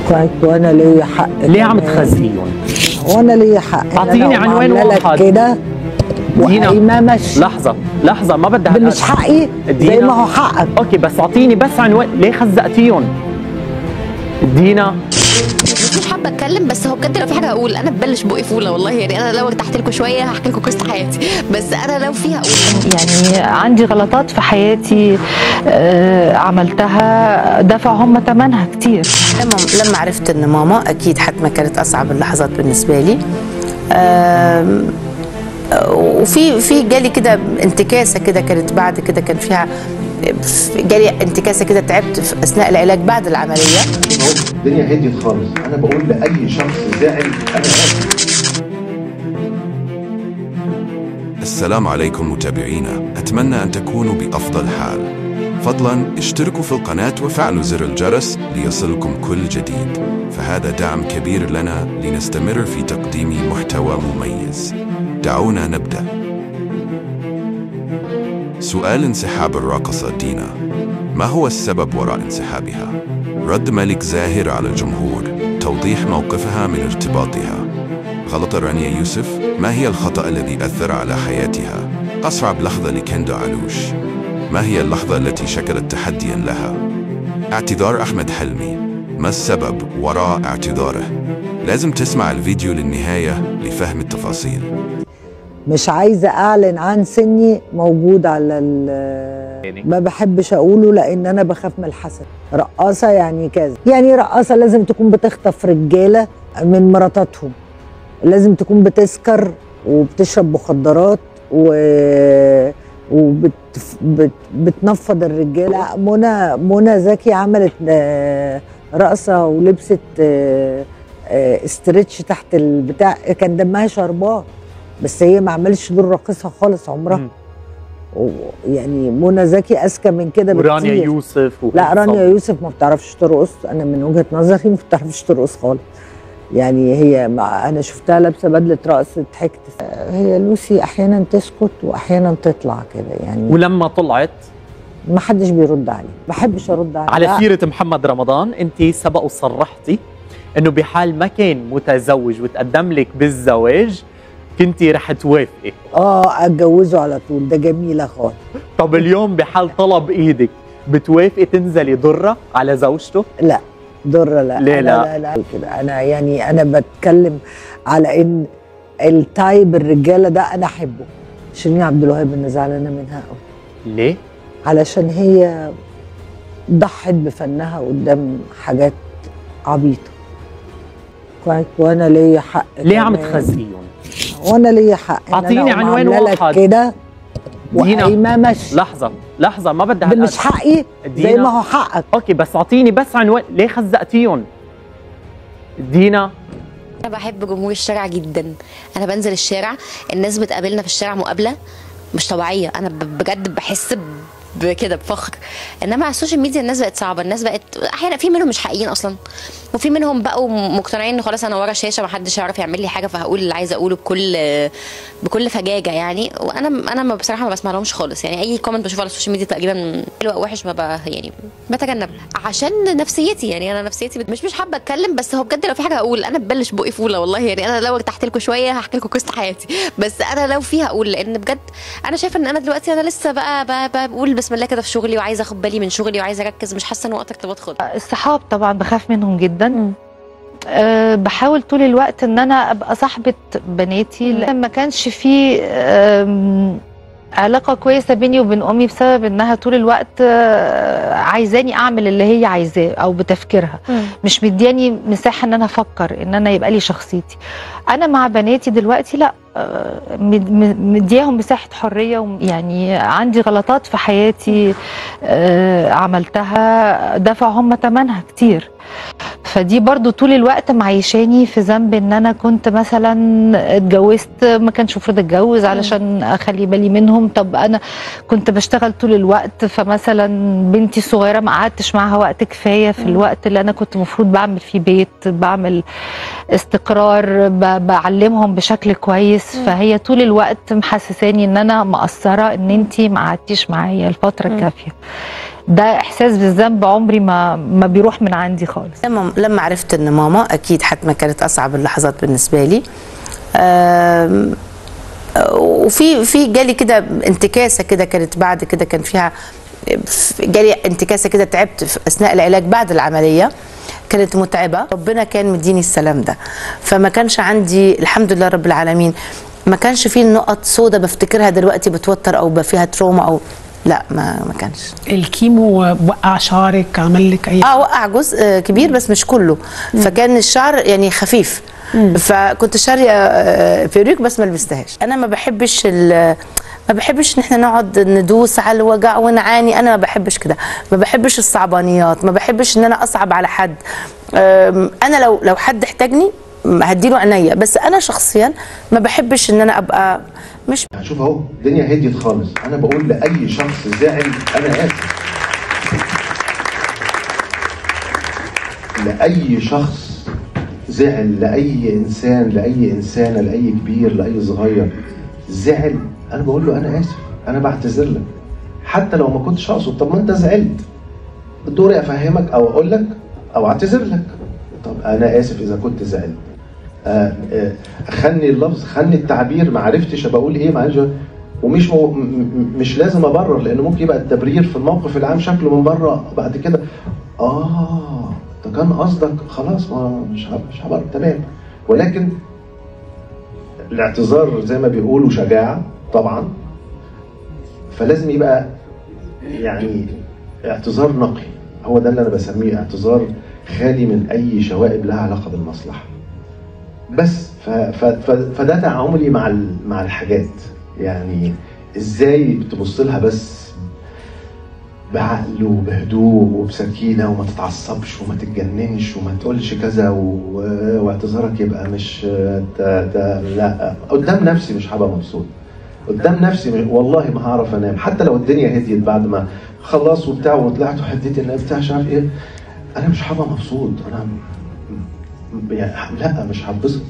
كويس. وانا ليا حق ليه عم تخزيهم؟ وانا ليا حق. اعطيني عنوان واحد كده وقايمه ماشي. لحظه ما بدي مش حقي زي ما هو حقك. اوكي بس اعطيني بس عنوان. ليه خزقتيهم؟ دينا مش حابه اتكلم، بس هو بجد لو في حاجه اقول انا ببلش بقي فوله والله. يعني انا لو ارتحت لكم شويه هحكي لكم قصه حياتي، بس انا لو فيها اقول يعني عندي غلطات في حياتي عملتها دفع هم ثمنها كتير. لما عرفت ان ماما اكيد حتما كانت اصعب اللحظات بالنسبه لي. وفي جالي كده انتكاسه كده، كانت بعد كده كان فيها جالي انتكاسه كده، تعبت في اثناء العلاج بعد العمليه. الدنيا هديت خالص. انا بقول لاي شخص زعل انا اسف. السلام عليكم متابعينا، اتمنى ان تكونوا بافضل حال. فضلا اشتركوا في القناة وفعلوا زر الجرس ليصلكم كل جديد، فهذا دعم كبير لنا لنستمر في تقديم محتوى مميز. دعونا نبدأ. سؤال انسحاب الراقصة دينا، ما هو السبب وراء انسحابها؟ رد ملك زاهر على الجمهور، توضيح موقفها من ارتباطها. غلط رانيا يوسف، ما هي الخطأ الذي أثر على حياتها؟ أصعب لحظة لكندا علوش، ما هي اللحظة التي شكلت تحديا لها؟ اعتذار أحمد حلمي، ما السبب وراء اعتذاره؟ لازم تسمع الفيديو للنهاية لفهم التفاصيل. مش عايزه اعلن عن سني موجود على ما بحبش اقوله لان انا بخاف من الحسد. رقاصه يعني كذا، يعني رقاصه لازم تكون بتخطف رجاله من مراتاتهم، لازم تكون بتسكر وبتشرب مخدرات وبتنفض الرجاله. منى زكي عملت رقصه ولبست استرتش تحت البتاع، كان دمها شربان، بس هي ما عملش دور راقصه خالص عمرها. يعني منى زكي اذكى من كده بكتير. ورانيا يوسف لا رانيا يوسف ما بتعرفش ترقص، انا من وجهه نظري ما بتعرفش ترقص خالص. يعني هي انا شفتها لابسه بدله رقص ضحكت. هي لوسي احيانا تسكت واحيانا تطلع كده يعني. ولما طلعت ما حدش بيرد عليه، ما بحبش ارد عليه. على سيره محمد رمضان، انت سبق وصرحتي انه بحال ما كان متزوج وتقدم لك بالزواج كنتي رح توافقي. اتجوزه على طول، ده جميله خالص. طب اليوم بحال طلب ايدك بتوافقي تنزلي ضره على زوجته؟ لا ضره لا. ليه لا كده. انا بتكلم على ان التايب الرجاله ده انا احبه. شيرين عبد الوهاب انا زعلانه منها قوي. ليه؟ علشان هي ضحت بفنها قدام حاجات عبيطه. كويس. وانا ليا حق. ليه عم تخزيهم؟ وانا ليا حق. اعطيني عنوان واحد كده وقايمه ماشي. لحظه ما بدي مش حقي زي ما هو حقك. اوكي بس اعطيني بس عنوان. ليه خزقتيهم؟ دينا انا بحب جمهور الشارع جدا. انا بنزل الشارع، الناس بتقابلنا في الشارع مقابله مش طبيعيه. انا بجد بحس بكده بفخر. انما على السوشيال ميديا الناس بقت صعبه، الناس بقت احيانا في منهم مش حقيقيين اصلا، وفي منهم بقوا مقتنعين ان خلاص انا ورا شاشه ما حدش يعرف يعمل لي حاجه، فهقول اللي عايزه اقوله بكل فجاجه يعني. وانا بصراحه ما بسمع لهمش خالص. يعني اي كومنت بشوفه على السوشيال ميديا تقريبا حلو او وحش ما يعني بتجنب عشان نفسيتي. يعني انا نفسيتي مش حابه اتكلم، بس هو بجد لو في حاجه اقول انا ببلش بقي فوله والله. يعني انا لو ارتحت لكم شويه هحكي لكم قصه حياتي، بس انا لو فيها اقول، لان بجد انا شايفه ان انا دلوقتي انا لسه بقى بقول بسم الله كده في شغلي، وعايزه اخد بالي من شغلي وعايزه اركز، مش حاسه ان وقت ارتباط خالص. الصحاب طبعا بخاف منهم جدا. بحاول طول الوقت ان انا ابقى صاحبه بناتي، لان ما كانش في علاقه كويسه بيني وبين امي بسبب انها طول الوقت عايزاني اعمل اللي هي عايزاه او بتفكيرها، مش مدياني مساحه ان انا افكر ان انا يبقى لي شخصيتي. انا مع بناتي دلوقتي لا، مدياهم مساحه حريه. يعني عندي غلطات في حياتي عملتها دفع هم ثمنها كتير، فدي برضو طول الوقت معيشاني في ذنب ان انا كنت مثلا اتجوزت ما كانش المفروض اتجوز علشان اخلي بالي منهم. طب انا كنت بشتغل طول الوقت، فمثلا بنتي الصغيره ما قعدتش معاها وقت كفايه في الوقت اللي انا كنت المفروض بعمل فيه بيت، بعمل استقرار، بعلمهم بشكل كويس. فهي طول الوقت محسساني ان انا مقصره، ان انتي ما قعدتيش معايا الفتره الكافيه. ده احساس بالذنب عمري ما بيروح من عندي خالص. لما عرفت ان ماما اكيد حتما كانت اصعب اللحظات بالنسبه لي. وفي جالي كده انتكاسه كده كانت بعد كده كان فيها جالي انتكاسه كده، تعبت في اثناء العلاج بعد العمليه، كانت متعبه. ربنا كان مديني السلام ده، فما كانش عندي الحمد لله رب العالمين ما كانش فيه نقط سودة بفتكرها دلوقتي بتوتر او فيها تروما او لا، ما كانش. الكيمو وقع شعرك، عمل لك اي وقع جزء كبير بس مش كله. فكان الشعر يعني خفيف. فكنت شاريه بيروك بس ما لبستهاش. انا ما بحبش ان احنا نقعد ندوس على الوجع ونعاني. انا ما بحبش كده، ما بحبش الصعبانيات، ما بحبش ان انا اصعب على حد. انا لو حد احتاجني هديله عينيا، بس انا شخصيا ما بحبش ان انا ابقى مش. شوف اهو الدنيا هديت خالص. انا بقول لاي شخص زعل انا اسف. لاي شخص زعل، لاي انسان، لاي انسانه، لاي كبير، لاي صغير زعل، انا بقول له انا اسف، انا بعتذر لك حتى لو ما كنتش اقصد. طب ما انت زعلت، دوري افهمك او اقول لك او اعتذر لك. طب انا اسف اذا كنت زعلت. خلني اللفظ، خلني التعبير، ما عرفتش بقول ايه، معلش. ومش مش لازم ابرر، لان ممكن يبقى التبرير في الموقف العام شكله من بره بعد كده ده كان قصدك، خلاص ما مش هبرر، تمام. ولكن الاعتذار زي ما بيقولوا شجاعه طبعا، فلازم يبقى يعني اعتذار نقي. هو ده اللي انا بسميه اعتذار خالي من اي شوائب لها علاقه بالمصلحه. بس فده تعاملي مع الحاجات، يعني ازاي بتبص لها بس بعقل وبهدوء وبسكينه، وما تتعصبش وما تتجننش وما تقولش كذا، واعتذارك يبقى مش لا. قدام نفسي مش هبقى مبسوط، قدام نفسي والله ما هعرف انام، حتى لو الدنيا هديت بعد ما خلص وبتاع وطلعت وحديت الناس بتاع مش عارف ايه، انا مش هبقى مبسوط. انا يعني لا، مش هتبسط.